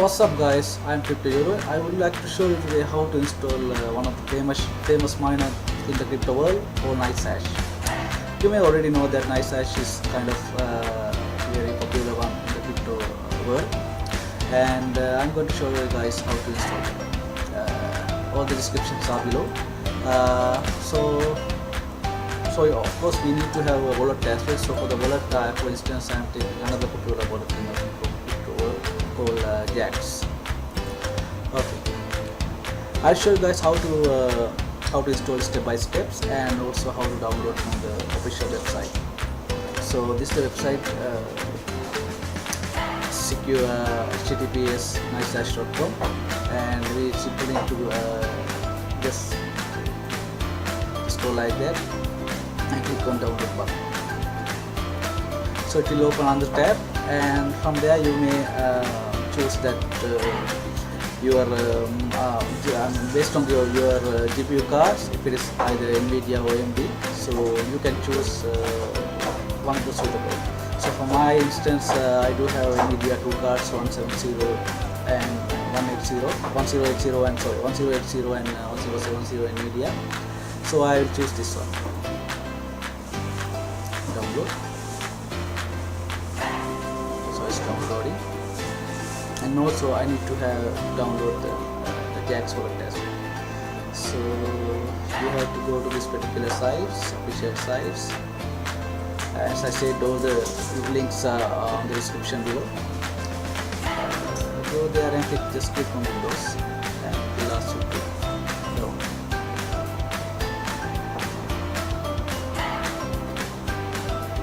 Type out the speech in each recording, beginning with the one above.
What's up guys, I'm Crypto Euro. I would like to show you today how to install one of the famous miner in the crypto world called ZCash. You may already know that ZCash is kind of very popular one in the crypto world, and I'm going to show you guys how to install it. All the descriptions are below. So of course we need to have a wallet as well. So for the wallet, for instance, I'm taking another popular wallet in the crypto world called ZCash. Okay, I'll show you guys how to install step by steps, and also how to download from the official website. So this is the website, secure https ZCash.com, and we simply need to just go like that and click on download button. So it will open on the tab, and from there you may choose that your based on your GPU cards, if it is either NVIDIA or AMD, so you can choose one of the suitable. So for my instance, I do have NVIDIA 2 cards, 170 and 1080 and 1070 NVIDIA. So I will choose this one. Download. So it's downloading, and also I need to download the ZCash wallet as well. So you have to go to this particular sites, official sites. As I said, all the links are on the description below. Go there and just click on Windows, and it will ask you to download.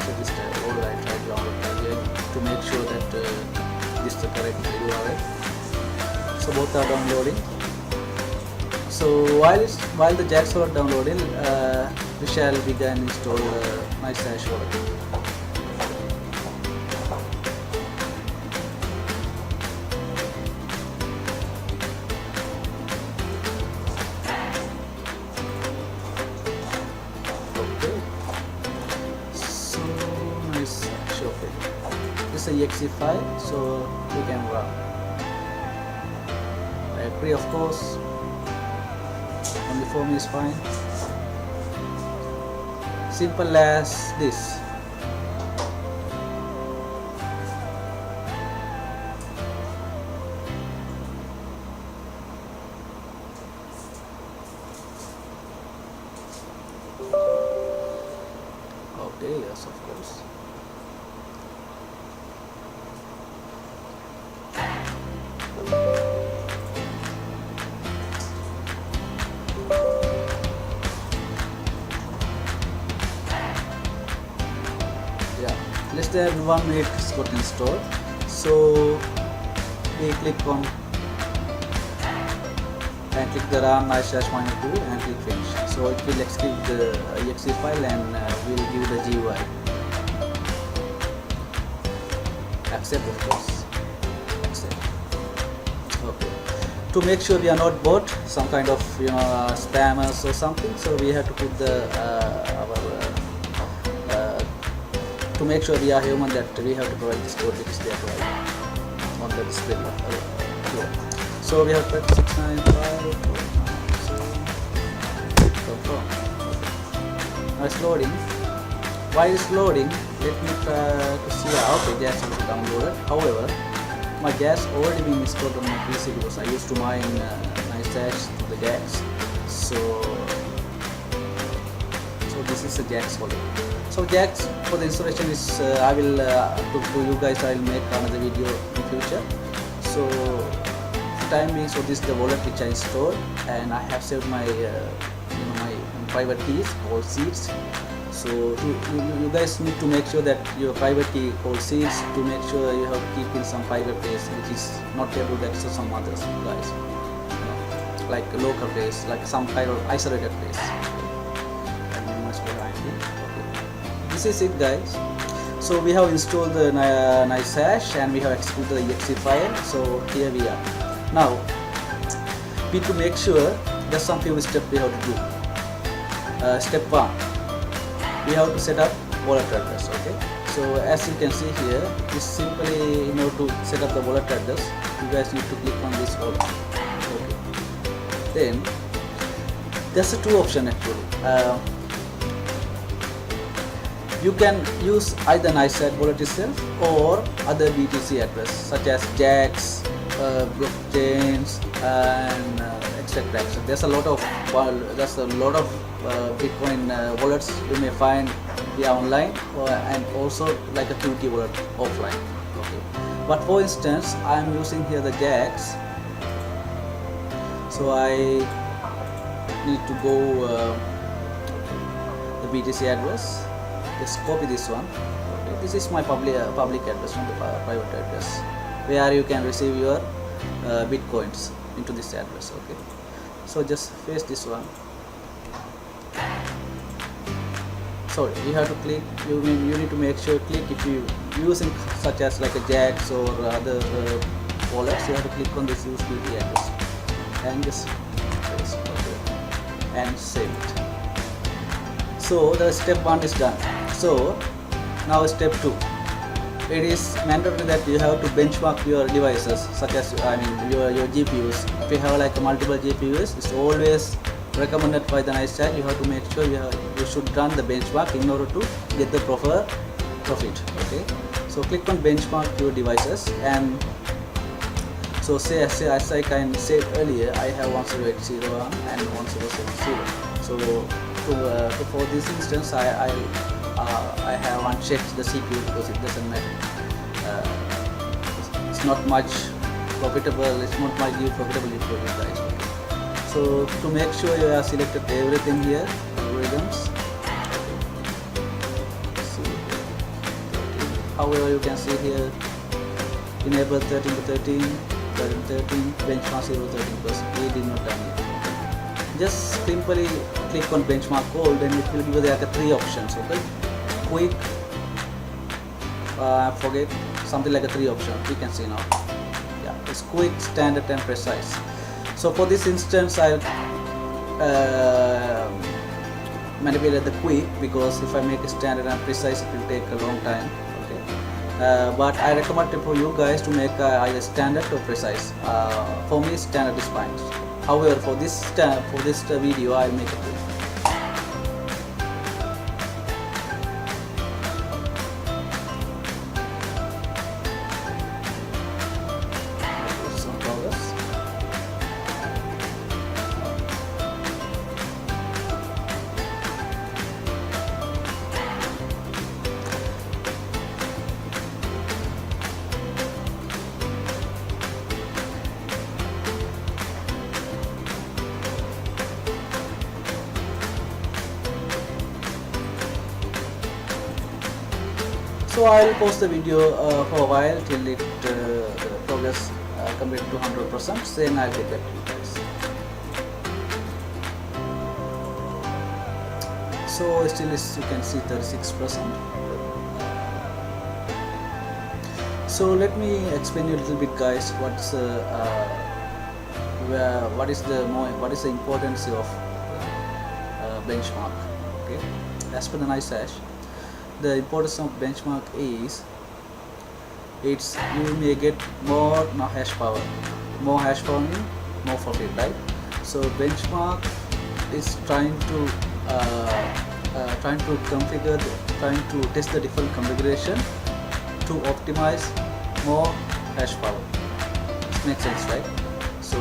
So this all I tried download again to make sure that this is the correct URL. So both are downloading. So while the ZCash are downloading, we shall begin install ZCash wallet. Okay. So ZCash, okay. This is a exe file, so we can run. I agree, of course. Only for me is fine. Simple as this. Okay, yes, of course. Less than 1 minute it's got installed. So we click on and click the run ZCash miner 2 and click finish. So it will execute the exe file, and will give the GUI. Accept, of course. Accept. Okay. To make sure we are not bot, some kind of spammers or something, so we have to put the to make sure we are human, that we have to provide this code which is there on the display. So we have put 695. Now it's loading. While it's loading, let me try to see how the ZCash is downloaded. However, my ZCash already been installed on my PC because I used to mine ZCash to the ZCash. So this is a ZCash wallet. So ZCash for the installation is I will to you guys, I will make another video in future. So for time being, so this is the wallet which I installed, and I have saved my my private keys called seeds. So you guys need to make sure that your private key called seeds, to make sure you have to keep in some private place which is not able to access some others guys, like a local place, like some kind of isolated place. This is it, guys. So we have installed the ZCash, and we have executed the exe file. So here we are. Now we need to make sure there's some few steps we have to do. Step 1, we have to set up wallet address. Okay, So as you can see here, this simply in order to set up the wallet address, you guys need to click on this wallet. Okay. Then there's a two option actually. You can use either NiceChat wallet itself or other BTC address such as Jax, blockchains, and etc. There's a lot of Bitcoin wallets you may find via online and also like a QT wallet offline. Okay. But for instance, I'm using here the Jax, so I need to go the BTC address. Just copy this one. Okay. This is my public address, not the private address, where you can receive your bitcoins into this address. Okay, so just paste this one. Sorry, you have to click. You need to make sure click if you using such as like a Jax or other wallets. You have to click on this use BT address and just paste. Okay, and save it. So the step 1 is done. So now step 2. It is mandatory that you have to benchmark your devices, such as your GPUs. If you have like multiple GPUs, it's always recommended by the NiceChat. You have to make sure you should run the benchmark in order to get the proper profit. Okay. So click on benchmark your devices, and so say as I can say earlier, I have 10801 and 1070. So for this instance, I have unchecked the CPU because it doesn't matter. It's not much profitable. It's not much profitable for you guys. Okay. So to make sure you have selected everything here, algorithms. However, you can see here enable 13 to 13, 13 13, benchmark 0 13%. We did not done it. Just simply click on benchmark all, then it will give you like 3 options. Okay, quick, forget something like a 3 options. You can see now. Yeah, it's quick, standard, and precise. So for this instance, I manipulate the quick because if I make a standard and precise, it will take a long time. Okay, but I recommend for you guys to make either standard or precise. For me, standard is fine. However, for this video, I'll make it quick. So I will pause the video for a while till it progress complete to 100%. Then I will get back to you guys. So still is, you can see 36%. So let me explain you a little bit, guys. What is the importance of benchmark? Okay, as per the NiceChat, the importance of benchmark is you may get more hash power. More hash power means more profit, right? So benchmark is trying to test the different configuration to optimize more hash power. This makes sense, right? So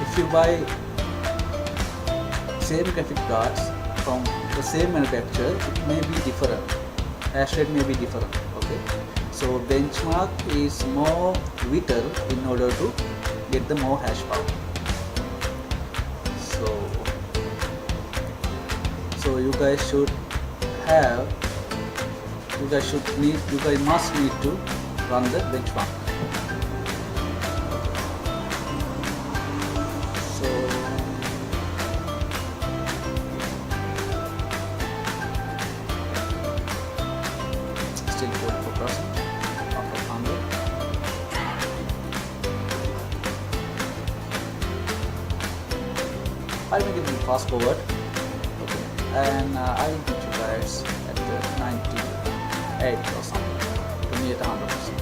if you buy same graphic cards from the same manufacturer, it may be different. Hash rate may be different. Okay. So benchmark is more vital in order to get the more hash power. So you guys must need to run the benchmark. Still 44% out of 100. I will give you fast forward. Okay, and I will put you guys at the 90. 8 or something to meet 100%.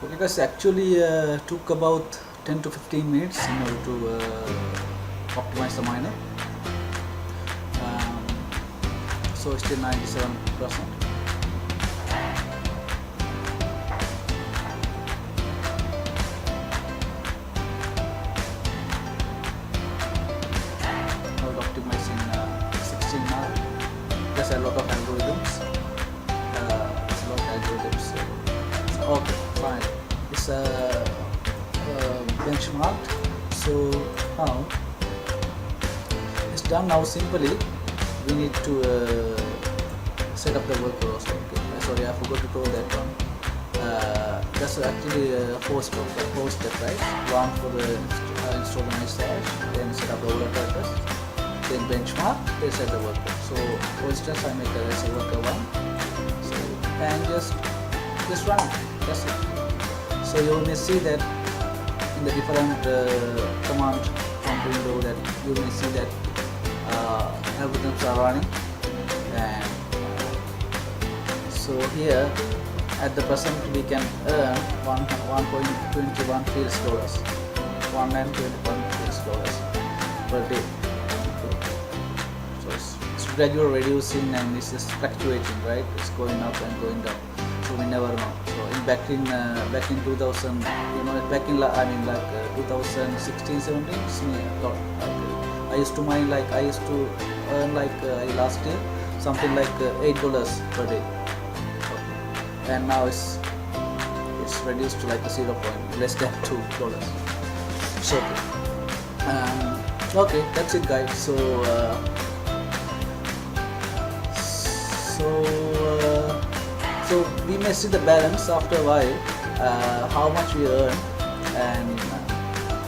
Okay guys, actually took about 10 to 15 minutes in order to optimize the miner. So still 97%. I will optimize in 16 now. There's a lot of algorithms. There's a lot of algorithms. Okay, fine. It's benchmarked. So now it's done. Now simply we need to set up the worker also. Okay. Sorry, I forgot to tell that one. That's actually four step, right? One for the install the ZCash, then set up the worker address, then benchmark, then set the worker. So for instance, I make a worker one. So and just run it. That's it. So you may see that in the different command prompt window that you may see that algorithms are running, and so here at the present we can earn 1.21 fields dollars, 1.21 fields dollars per day. Okay. So it's gradually reducing and it's just fluctuating, right? It's going up and going down. So we never know. So back in 2000, back in 2016, 17, it's me a lot. I used to mine I used to earn last year something like $8 per day. Okay. And now it's reduced to like 0. Less than $2. So okay, that's it, guys. So we may see the balance after a while, how much we earn,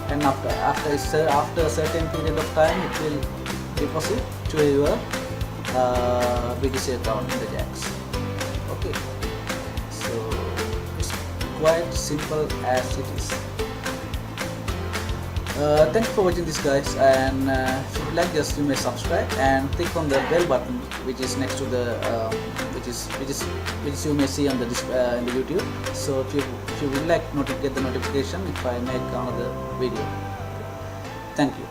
and after a certain period of time it will deposit to your BTC account in the JAX. Okay, so it's quite simple as it is. Thank you for watching this, guys, and if you like this, you may subscribe and click on the bell button which is next to the which you may see on the in the YouTube. So if you would like to get the notification if I make another video. Thank you.